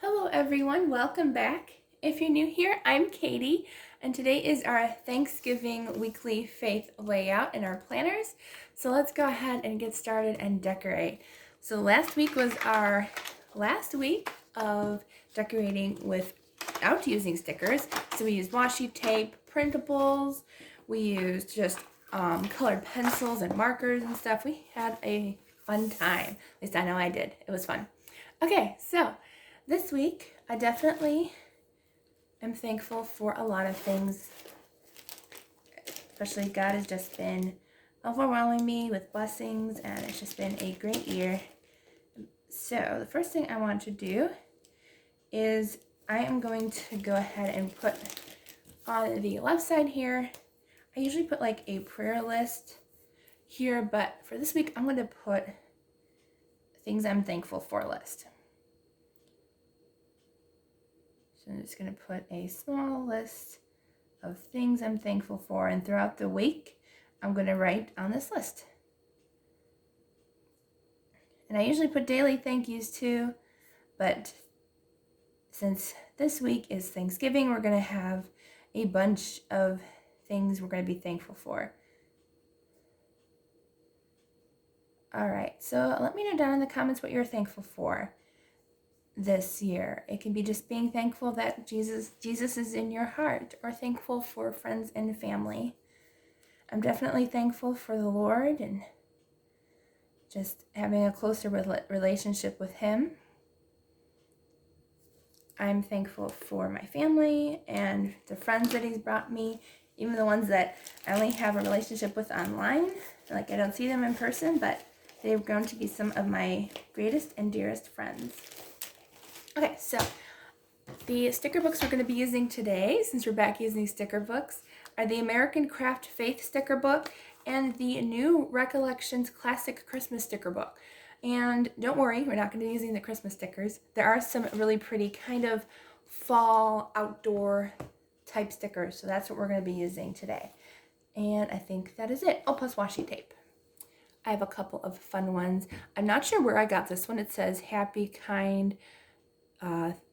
Hello everyone, welcome back. If you're new here, I'm Katie, and today is our Thanksgiving weekly faith layout in our planners. So let's go ahead and get started and decorate. So last week was our last week of decorating without using stickers. So we used washi tape, printables, we used just colored pencils and markers and stuff. We had a fun time. At least I know I did. It was fun. Okay, so this week, I definitely am thankful for a lot of things. Especially God has just been overwhelming me with blessings, and it's just been a great year. So the first thing I want to do is I am going to go ahead and put on the left side here, I usually put like a prayer list here, but for this week, I'm going to put things I'm thankful for list. So I'm just going to put a small list of things I'm thankful for, and throughout the week, I'm going to write on this list. And I usually put daily thank yous too, but since this week is Thanksgiving, we're going to have a bunch of things we're going to be thankful for. All right, so let me know down in the comments what you're thankful for this year. It can be just being thankful that Jesus is in your heart, or thankful for friends and family. I'm definitely thankful for the Lord and just having a closer relationship with Him. I'm thankful for my family and the friends that He's brought me, even the ones that I only have a relationship with online. Like, I don't see them in person, but they've grown to be some of my greatest and dearest friends. Okay, so the sticker books we're going to be using today, since we're back using sticker books, are the American Craft Faith sticker book and the new Recollections Classic Christmas sticker book. And don't worry, we're not going to be using the Christmas stickers. There are some really pretty kind of fall outdoor type stickers, so that's what we're going to be using today. And I think that is it. Oh, plus washi tape. I have a couple of fun ones. I'm not sure where I got this one. It says happy, kind,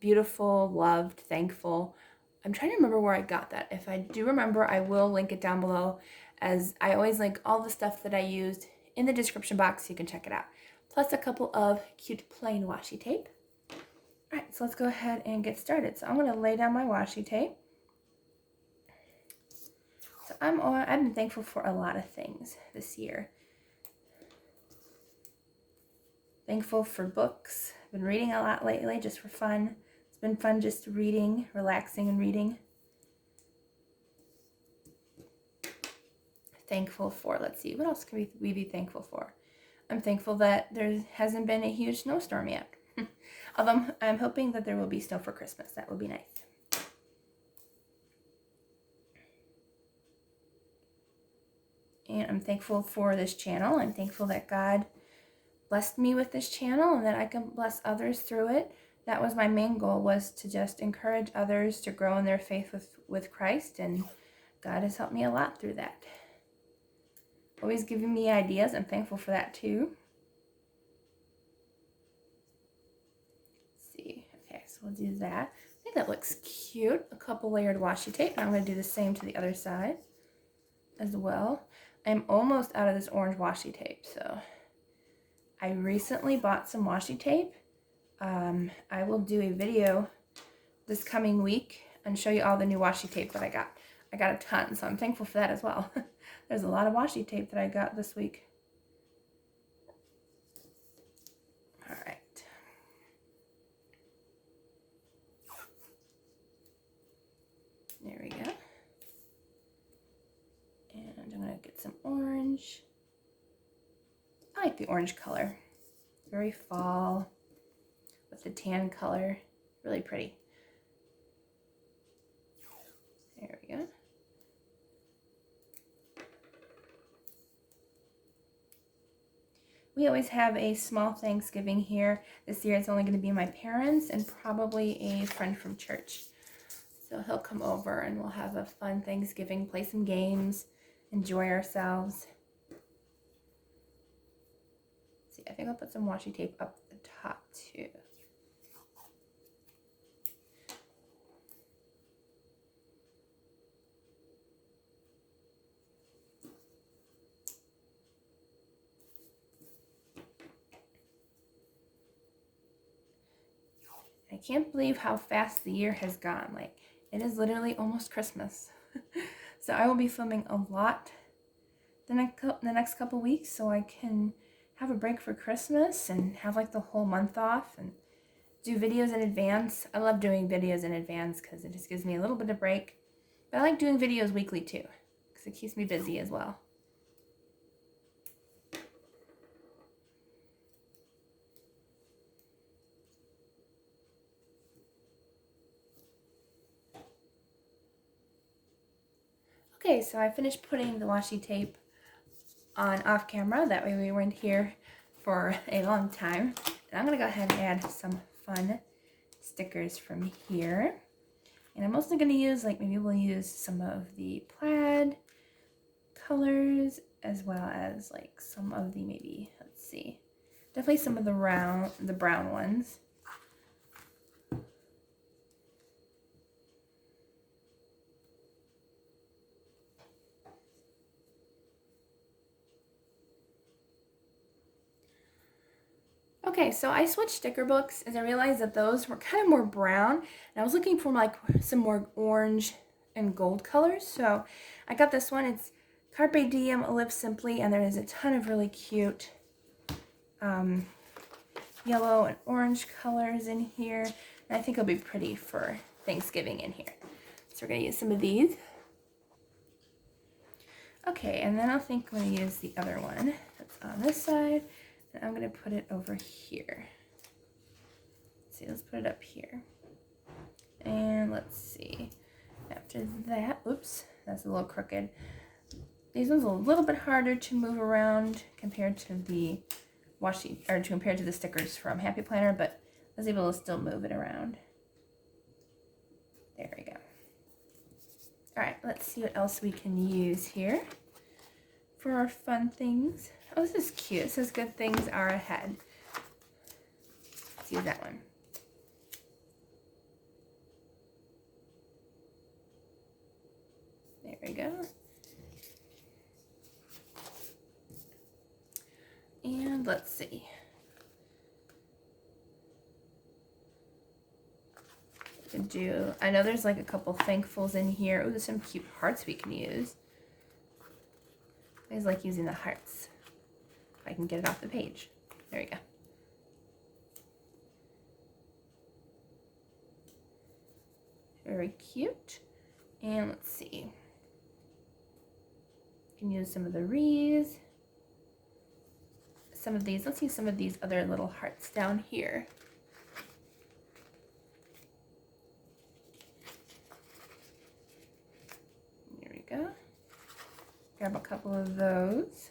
beautiful, loved, thankful. I'm trying to remember where I got that. If I do remember, I will link it down below, as I always link all the stuff that I used in the description box so you can check it out. Plus a couple of cute plain washi tape. All right, so let's go ahead and get started. So I'm going to lay down my washi tape. So I've been thankful for a lot of things this year. Thankful for books. I've been reading a lot lately just for fun. It's been fun just reading, relaxing and reading. Thankful for, let's see, what else can we be thankful for? I'm thankful that there hasn't been a huge snowstorm yet. Although I'm hoping that there will be snow for Christmas. That would be nice. And I'm thankful for this channel. I'm thankful that God blessed me with this channel and that I can bless others through it. That was my main goal, was to just encourage others to grow in their faith with Christ, and God has helped me a lot through that. Always giving me ideas. I'm thankful for that too. Let's see. Okay, so we'll do that. I think that looks cute. A couple layered washi tape. And I'm going to do the same to the other side as well. I'm almost out of this orange washi tape, so I recently bought some washi tape. I will do a video this coming week and show you all the new washi tape that I got. I got a ton, so I'm thankful for that as well. There's a lot of washi tape that I got this week. All right. There we go. And I'm going to get some orange. I like the orange color. Very fall with the tan color. Really pretty. There we go. We always have a small Thanksgiving here. This year it's only going to be my parents and probably a friend from church. So he'll come over and we'll have a fun Thanksgiving, play some games, enjoy ourselves. Let's see, I think I'll put some washi tape up the top too. I can't believe how fast the year has gone. Like, it is literally almost Christmas. So I will be filming a lot the next couple weeks so I can have a break for Christmas and have like the whole month off and do videos in advance. I love doing videos in advance because it just gives me a little bit of break. But I like doing videos weekly too because it keeps me busy as well. Okay, so I finished putting the washi tape on off camera. That way we weren't here for a long time. And I'm gonna go ahead and add some fun stickers from here. And I'm mostly gonna use, like, maybe we'll use some of the plaid colors as well as like some of the, maybe, let's see, definitely some of the brown ones. Okay, so I switched sticker books as I realized that those were kind of more brown, and I was looking for like some more orange and gold colors. So I got this one. It's Carpe Diem, Live Simply, and there is a ton of really cute yellow and orange colors in here. And I think it'll be pretty for Thanksgiving in here. So we're gonna use some of these. Okay, and then I think I'm gonna use the other one that's on this side, and I'm gonna put it over here. Let's see, let's put it up here. And let's see, after that, oops, that's a little crooked. These ones are a little bit harder to move around compared to the washi, or compared to the stickers from Happy Planner, but I was able to still move it around. There we go. All right, let's see what else we can use here for our fun things. Oh, this is cute. It says good things are ahead. Let's use that one. There we go. And let's see. We can do, I know there's like a couple thankfuls in here. Oh, there's some cute hearts we can use. I always like using the hearts. If I can get it off the page. There we go. Very cute. And let's see. You can use some of the wreaths. Some of these, let's use some of these other little hearts down here. There we go. Grab a couple of those.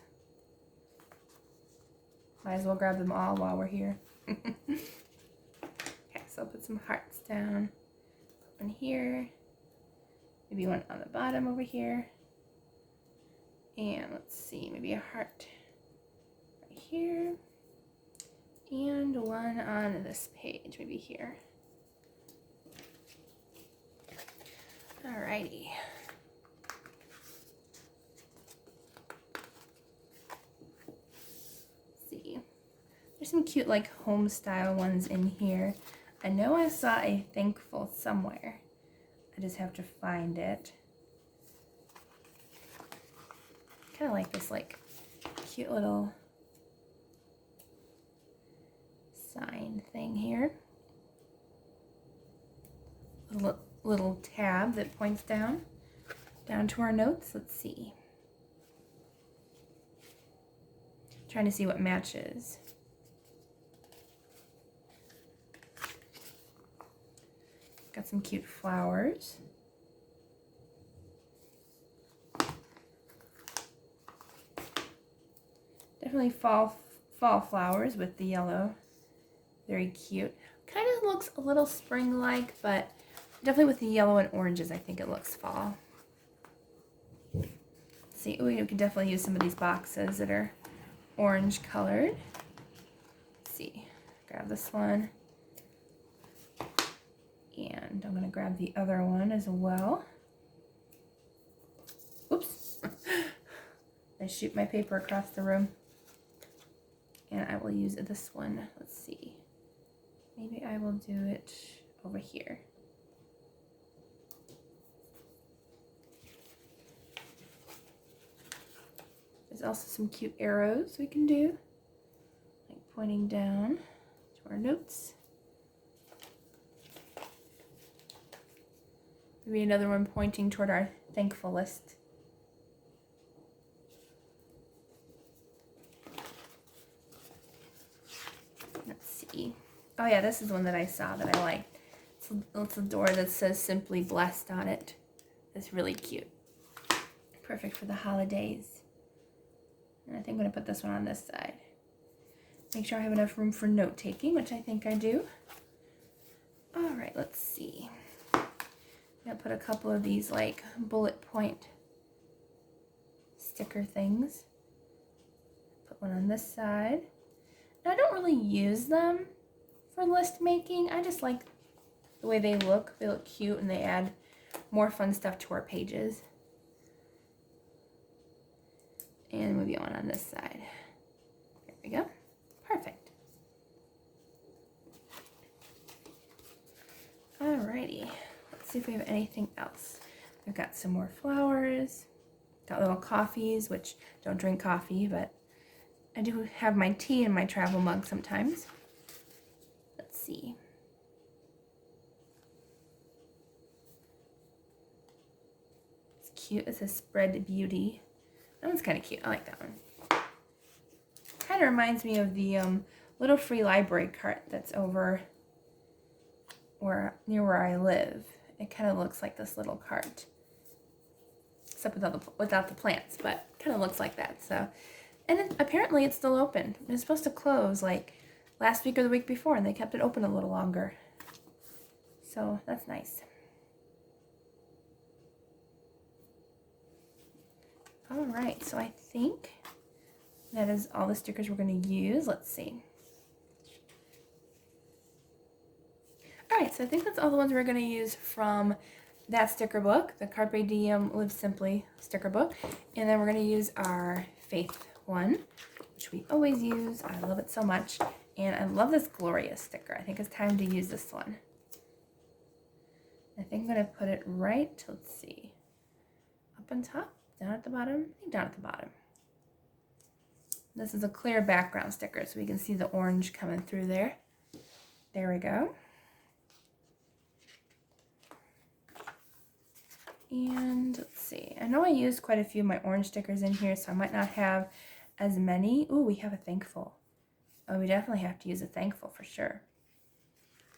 Might as well grab them all while we're here. Okay, so I'll put some hearts down. Put one here. Maybe one on the bottom over here. And let's see, maybe a heart right here. And one on this page, maybe here. Alrighty. See. There's some cute like home style ones in here. I know I saw a thankful somewhere. I just have to find it. Kind of like this like cute little sign thing here. Little tab that points down to our notes. Let's see. Trying to see what matches. Got some cute flowers. Definitely fall flowers with the yellow. Very cute. Kind of looks a little spring-like, but definitely with the yellow and oranges, I think it looks fall. Let's see, we can definitely use some of these boxes that are orange colored. Let's see, grab this one. And I'm gonna grab the other one as well. Oops. I shoot my paper across the room. And I will use this one. Let's see. maybe I will do it over here. There's also some cute arrows we can do, like pointing down to our notes. Maybe another one pointing toward our thankful list. Let's see. Oh yeah, this is one that I saw that I liked. It's a door that says Simply Blessed on it. It's really cute. Perfect for the holidays. And I think I'm going to put this one on this side. Make sure I have enough room for note taking, which I think I do. All right, let's see. I'm going to put a couple of these like bullet point sticker things. Put one on this side. Now, I don't really use them for list making. I just like the way they look. They look cute and they add more fun stuff to our pages. And maybe one on this side. There we go. Perfect. Alrighty. Let's see if we have anything else. We've got some more flowers. Got little coffees, which don't drink coffee, but I do have my tea in my travel mug sometimes. Let's see. It's cute. It says Spread Beauty. That one's kind of cute. I like that one. Kind of reminds me of the little free library cart that's over near where I live. It kind of looks like this little cart, except without the plants, but kind of looks like that. So, and apparently it's still open. It was supposed to close like last week or the week before, and they kept it open a little longer. So that's nice. All right, so I think that is all the stickers we're going to use. Let's see. All right, so I think that's all the ones we're going to use from that sticker book, the Carpe Diem Live Simply sticker book. And then we're going to use our Faith one, which we always use. I love it so much. And I love this Gloria sticker. I think it's time to use this one. I think I'm going to put it right, let's see, up on top, down at the bottom, I think down at the bottom. This is a clear background sticker, so we can see the orange coming through there. There we go. And let's see, I know I used quite a few of my orange stickers in here, so I might not have as many. Ooh, we have a thankful. Oh, we definitely have to use a thankful for sure.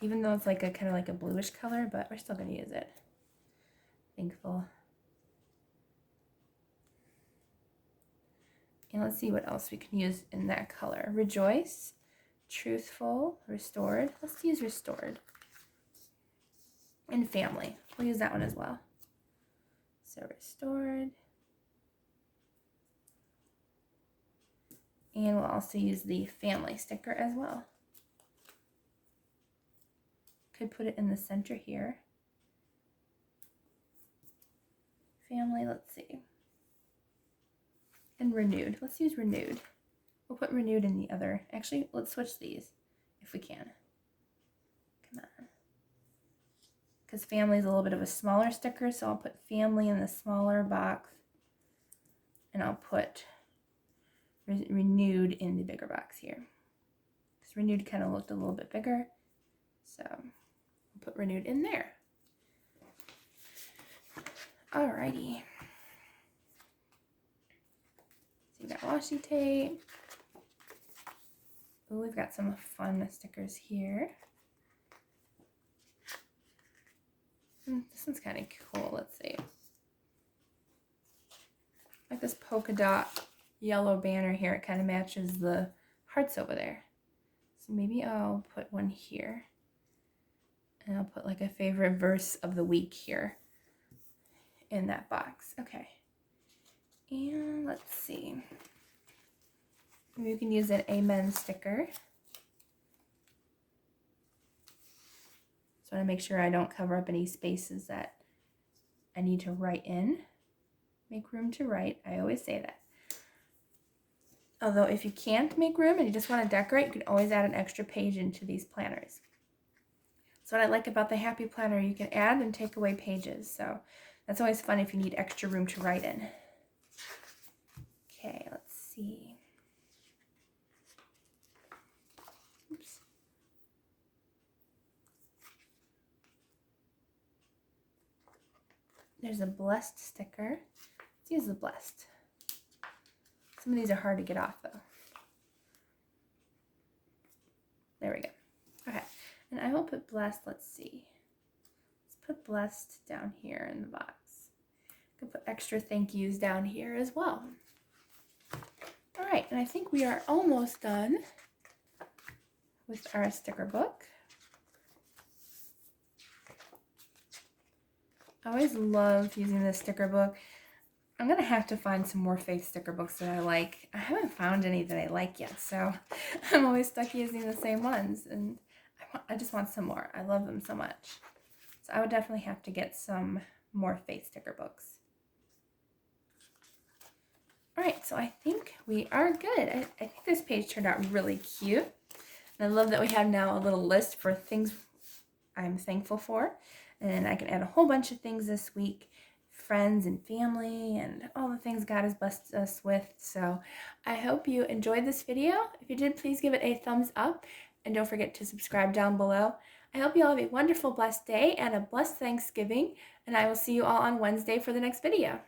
Even though it's like a kind of like a bluish color, but we're still going to use it. Thankful. And let's see what else we can use in that color. Rejoice, truthful, restored. Let's use restored. And family. We'll use that one as well. So restored. And we'll also use the family sticker as well. Could put it in the center here. Family, let's see. And renewed. Let's use renewed. We'll put renewed in the other. Actually, let's switch these if we can. Come on. Because family is a little bit of a smaller sticker, so I'll put family in the smaller box. And I'll put renewed in the bigger box here. Because renewed kind of looked a little bit bigger. So I'll put renewed in there. Alrighty. So we got washi tape. Oh, we've got some fun stickers here. This one's kind of cool. Let's see. Like this polka dot yellow banner here. It kind of matches the hearts over there. So maybe I'll put one here. And I'll put like a favorite verse of the week here in that box. Okay. And let's see. Maybe we can use an amen sticker. So I want to make sure I don't cover up any spaces that I need to write in. Make room to write. I always say that. Although if you can't make room and you just want to decorate, you can always add an extra page into these planners. That's what I like about the Happy Planner. You can add and take away pages. So that's always fun if you need extra room to write in. Okay, let's see. Oops. There's a blessed sticker. Let's use the blessed. Some of these are hard to get off though. There we go. Okay, and I will put blessed, let's see. Let's put blessed down here in the box. I can put extra thank yous down here as well. All right, and I think we are almost done with our sticker book. I always love using this sticker book. I'm going to have to find some more faith sticker books that I like. I haven't found any that I like yet, so I'm always stuck using the same ones, and I just want some more. I love them so much. So I would definitely have to get some more faith sticker books. All right, so I think we are good. I think this page turned out really cute. And I love that we have now a little list for things I'm thankful for. And I can add a whole bunch of things this week, friends and family and all the things God has blessed us with. So I hope you enjoyed this video. If you did, please give it a thumbs up and don't forget to subscribe down below. I hope you all have a wonderful, blessed day and a blessed Thanksgiving. And I will see you all on Wednesday for the next video.